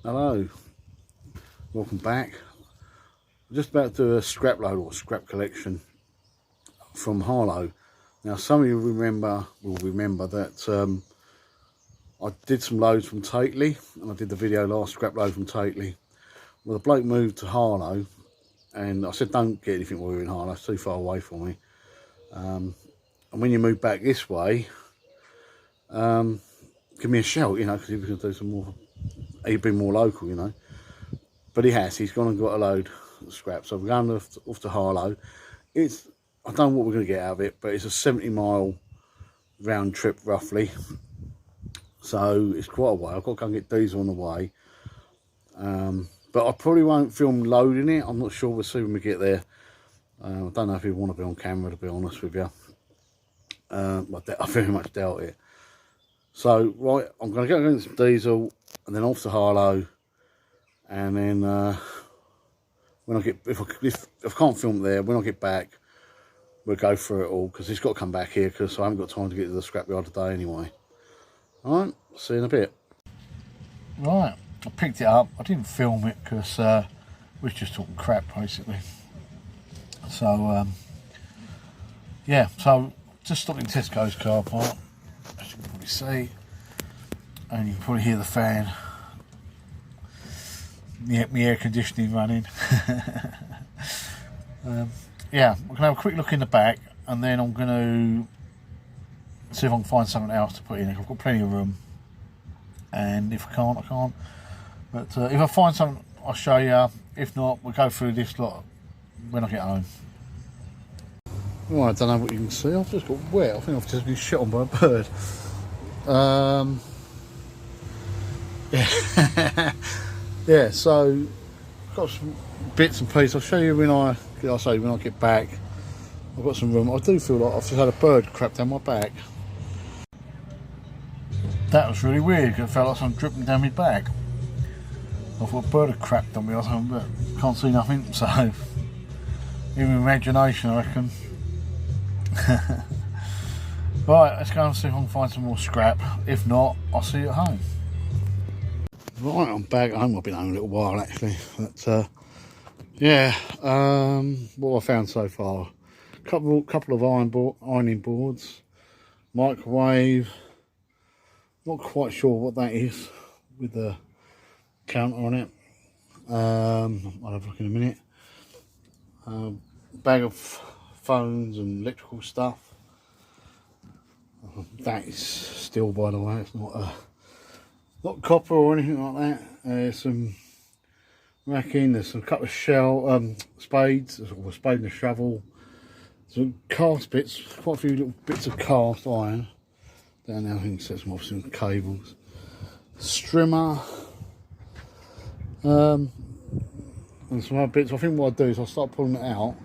Hello, welcome back. I'm just about to do a scrap load or scrap collection from Harlow. Now some of you will remember that I did some loads from Tately, and I did the video last scrap load from Tately. Well, the bloke moved to Harlow, and I said don't get anything while you're in Harlow, it's too far away for me. And when you move back this way, give me a shout, you know, because he was going to do some more, he'd be more local, you know. But he's gone and got a load of scrap. So we're going off to Harlow. I don't know what we're going to get out of it, but it's a 70-mile round trip roughly. So it's quite a way. I've got to go and get diesel on the way. But I probably won't film loading it. I'm not sure. We'll see when we get there. I don't know if you want to be on camera, to be honest with you. I very much doubt it. So, right, I'm going to go and get some diesel and then off to Harlow. And then when I get, if I can't film there, when I get back, we'll go through it all, because it's got to come back here, because I haven't got time to get to the scrapyard today anyway. Alright, see you in a bit. Right, I picked it up. I didn't film it because we was just talking crap basically. So yeah, so just stopped in Tesco's car park, as you can probably see, and you can probably hear the fan, the air conditioning running. Yeah, we're going to have a quick look in the back, and then I'm going to see if I can find something else to put in. I've got plenty of room, and if I can't, I can't. But if I find something, I'll show you. If not, we'll go through this lot when I get home. Well, I don't know what you can see. I've just got wet. I think I've just been shot on by a bird. Yeah. Yeah, so got some bits and pieces. I'll show you when I get back. I've got some room. I do feel like I've just had a bird crap down my back. That was really weird, because it felt like something dripping down my back. I thought a bird had crapped on me or something, but can't see nothing, so even imagination, I reckon. Right, let's go and see if I can find some more scrap. If not, I'll see you at home. Right, I'm back home. I've been home a little while actually, but yeah, what I found so far: couple of ironing boards, microwave. Not quite sure what that is with the counter on it. I'll have a look in a minute. Bag of phones and electrical stuff. That is steel, by the way. It's not copper or anything like that. There's some racking. There's some couple of spades, or a spade and a shovel. Some cast bits, quite a few little bits of cast iron. Down there, I think there's some cables. Strimmer. And some other bits. I think what I'll do is I'll start pulling it out,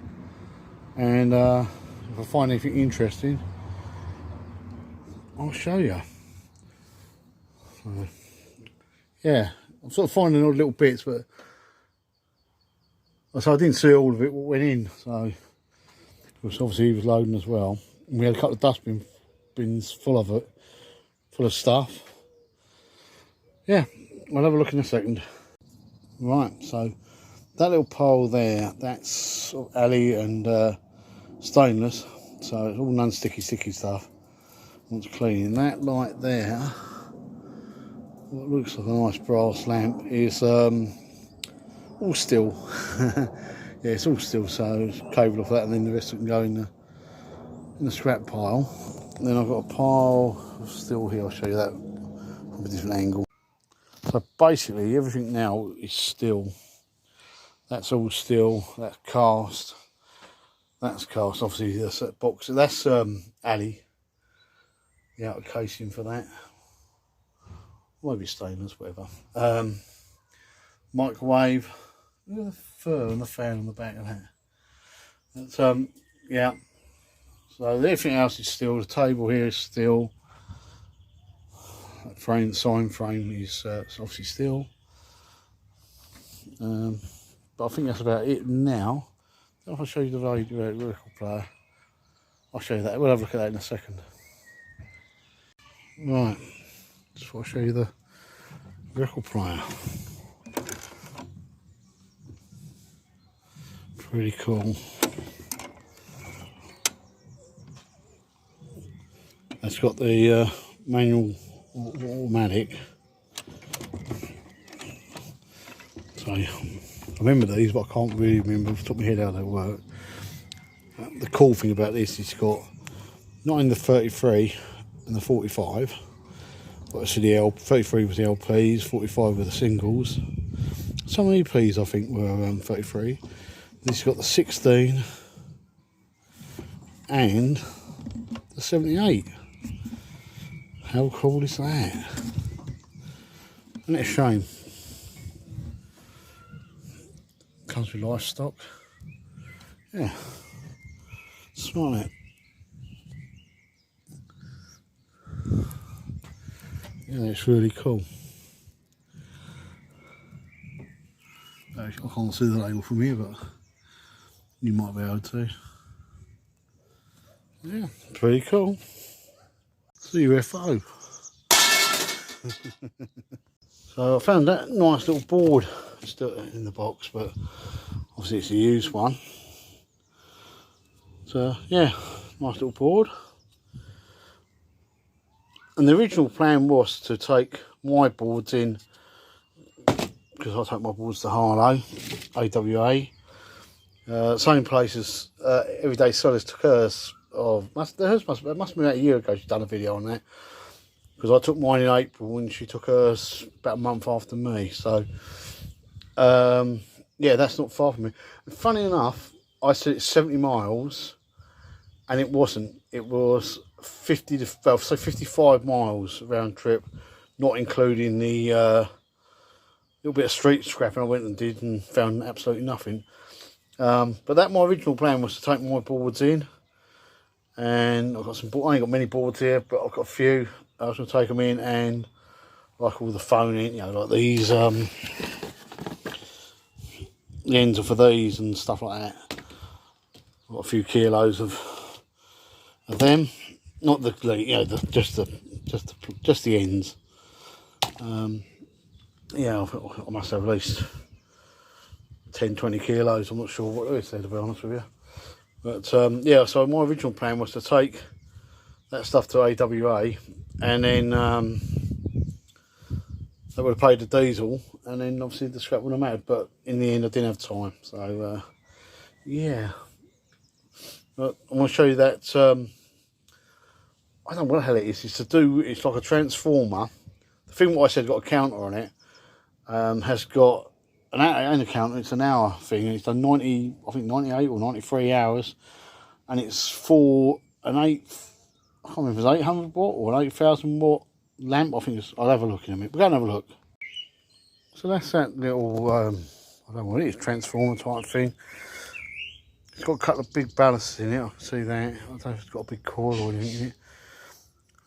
and if I find anything interesting, I'll show you. So, yeah, I'm sort of finding all the little bits, but I didn't see all of it what went in, so because obviously he was loading as well. And we had a couple of dustbin bins full of stuff. Yeah, I'll have a look in a second. Right, so that little pole there, that's sort of alley and stainless, so it's all non-sticky stuff. Once cleaning, that light there, what looks like a nice brass lamp, is all steel. Yeah, it's all steel, so it's cable off that, and then the rest can go in the scrap pile. And then I've got a pile of steel here. I'll show you that from a different angle. So basically everything now is steel. That's all steel. That's cast. That's cast. Obviously that's that box. That's alley. The outer casing for that. Maybe stainless, whatever. Microwave. Look at the fur and the fan on the back of that. That's yeah. So everything else is steel. The table here is steel. That frame, sign frame is obviously steel. But I think that's about it now. If I show you the record player, I'll show you that. We'll have a look at that in a second. Right, just want to show you the record player. Really cool. It's got the manual automatic. So I remember these, but I can't really remember off the top of my head how they work. The cool thing about this is it's got not in the 33 and the 45, but it's the 33 was the LPs, 45 were the singles. Some EPs I think were 33. This has got the 16 and the 78. How cool is that? Isn't it a shame? Comes with livestock. Yeah. Smell it. Yeah, it's really cool. I can't see the label from here, but you might be able to. Yeah, pretty cool. It's a UFO. So I found that nice little board still in the box, but obviously it's a used one. So yeah, nice little board. And the original plan was to take my boards in, because I take my boards to Harlow, AWA. Same place as Everyday Sellers took hers. It must have been about a year ago she's done a video on that. Because I took mine in April and she took hers about a month after me. So, yeah, that's not far from me. And funny enough, I said it's 70 miles and it wasn't. It was 55 miles round trip, not including the little bit of street scrapping I went and did and found absolutely nothing. But that my original plan was to take my boards in, and I've got some. I ain't got many boards here, but I've got a few. I was going to take them in and like all the phoning, you know, like these. The ends are for these and stuff like that. I've got a few kilos of them. Not the, you know, just the ends. Yeah, I must have at least 10-20 kilos. I'm not sure what it is there, to be honest with you. But yeah, so my original plan was to take that stuff to AWA, and then they would have paid the diesel, and then obviously the scrap would have mattered. But in the end, I didn't have time. So yeah, but I'm going to show you that. I don't know what the hell it is. It's like a transformer. The thing what I said got a counter on it. Has got an counter. It's an hour thing, and it's done 90, I think 98 or 93 hours, and it's for an I can't remember if it's 800 watt or an 8,000 watt lamp. I think it's. I'll have a look in a minute. We'll go and have a look. So that's that little. I don't know what it is, transformer type thing. It's got a couple of big ballasts in it. I can see that. I don't know if it's got a big coil or anything in it.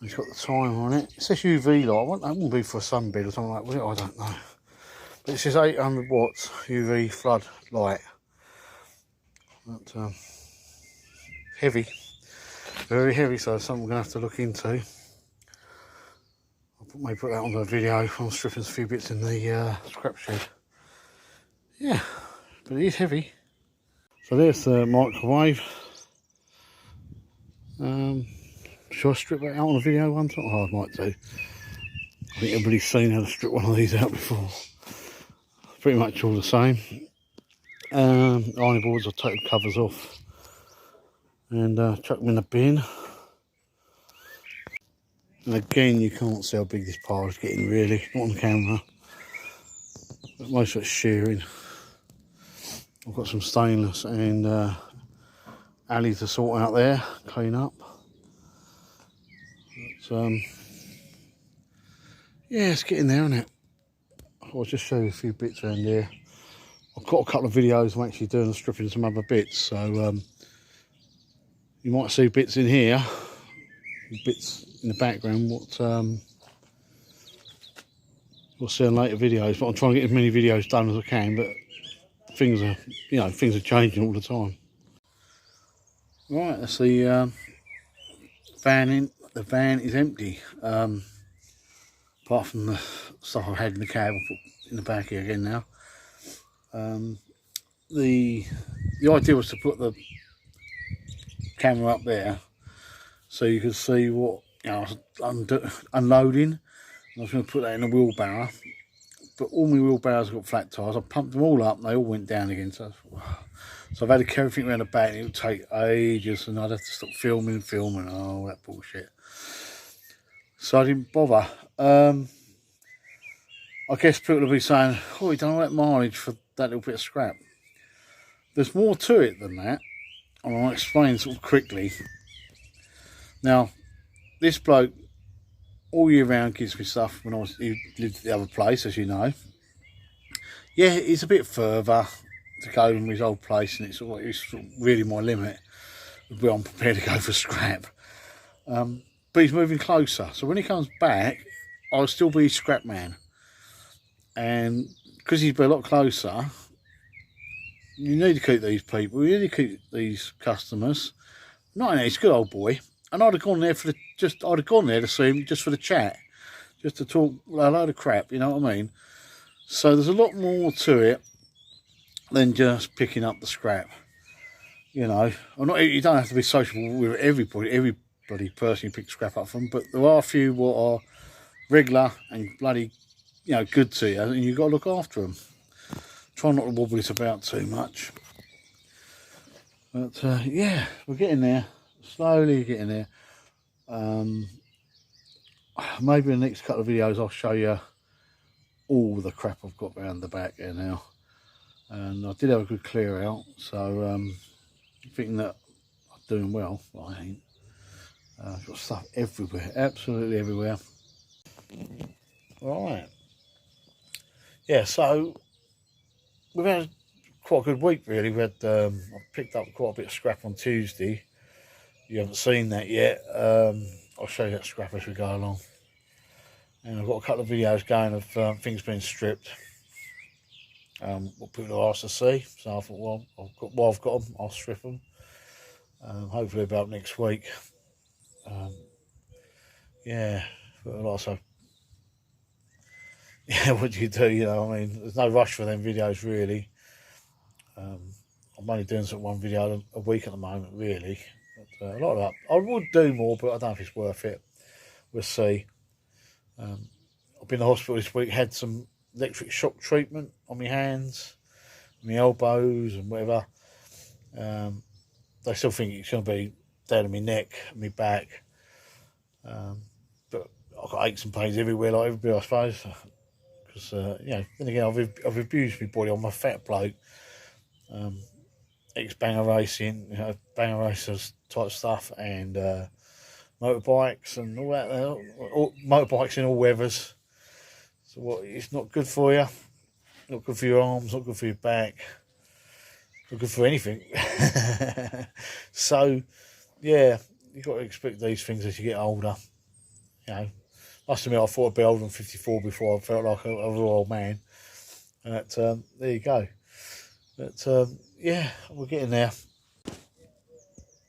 It's got the time on it. It says UV light. That wouldn't be for a sunbed or something like that, would it? I don't know. But it says 800 watts UV flood light. But heavy, very heavy. So something we're gonna have to look into. Maybe put that on the video. I'm stripping a few bits in the scrap shed. Yeah, but it is heavy. So there's the microwave. Should I strip that out on a video one time? Oh, I might do. I think everybody's seen how to strip one of these out before. Pretty much all the same. Ironing boards, I'll take the covers off and chuck them in the bin. And again, you can't see how big this pile is getting really, not on camera. But most of it's shearing. I've got some stainless and alley to sort out there, clean up. But, yeah, it's getting there, isn't it? I'll just show you a few bits around here. I've got a couple of videos I'm actually doing, stripping some other bits, so you might see bits in here, bits in the background, what we'll see in later videos. But I'm trying to get as many videos done as I can, but things are, you know, things are changing all the time. Right, that's the van in. The van is empty. Apart from the stuff I've had in the cab, I'll put in the back here again now. The the idea was to put the camera up there so you could see what, you know, I was unloading. I was going to put that in a wheelbarrow, but all my wheelbarrows got flat tyres. I pumped them all up and they all went down again. So I've had to carry everything around the back and it would take ages and I'd have to stop filming, all that bullshit. So I didn't bother. I guess people will be saying, oh, you don't know that mileage for that little bit of scrap. There's more to it than that, and I'll explain sort of quickly. Now, this bloke all year round gives me stuff when he lived at the other place, as you know. Yeah, it's a bit further to go than his old place, and it's really my limit where I'm prepared to go for scrap. But he's moving closer, so when he comes back, I'll still be his scrap man. And because he's been a lot closer, you need to keep these people, you need to keep these customers. No, he's a good old boy. And I'd have gone there I'd have gone there to see him just for the chat, just to talk a load of crap, you know what I mean? So there's a lot more to it than just picking up the scrap. You know, you don't have to be sociable with every person you pick scrap up from, but there are a few what are regular and bloody, you know, good to you, and you've got to look after them. Try not to wobble it about too much. But yeah, we're getting there. Slowly getting there. Maybe in the next couple of videos I'll show you all the crap I've got around the back here now. And I did have a good clear out, so thinking that I'm doing well, but I ain't. I've got stuff everywhere, absolutely everywhere. Right. Yeah, so we've had quite a good week really. We had I picked up quite a bit of scrap on Tuesday. You haven't seen that yet. I'll show you that scrap as we go along. And I've got a couple of videos going of things being stripped. What people are asked to see. So I thought, well, I've got them, I'll strip them. Hopefully about next week. Yeah, but also, yeah, what do you do? You know, I mean, there's no rush for them videos really. I'm only doing sort of one video a week at the moment, really. But, a lot of that, I would do more, but I don't know if it's worth it. We'll see. I've been in the hospital this week, had some electric shock treatment on my hands, my elbows and whatever. They still think it's going to be down in my neck and my back. But I've got aches and pains everywhere, like everybody, I suppose. Because, you know, then again, I've abused my body. I'm a fat bloke. Ex-banger racing, you know, banger racers type stuff, and motorbikes and all that. Motorbikes in all weathers. So what? It's not good for you. Not good for your arms. Not good for your back. Not good for anything. So, yeah, you've got to expect these things as you get older. You know, must admit, I thought I'd be older than 54 before I felt like a real old man. But there you go. But yeah, we're getting there.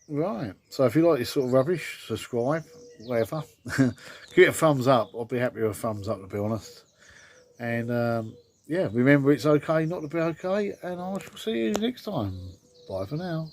Right, so if you like this sort of rubbish, subscribe, whatever. Give it a thumbs up. I'll be happy with a thumbs up, to be honest. And yeah, remember, it's okay not to be okay, and I shall see you next time. Bye for now.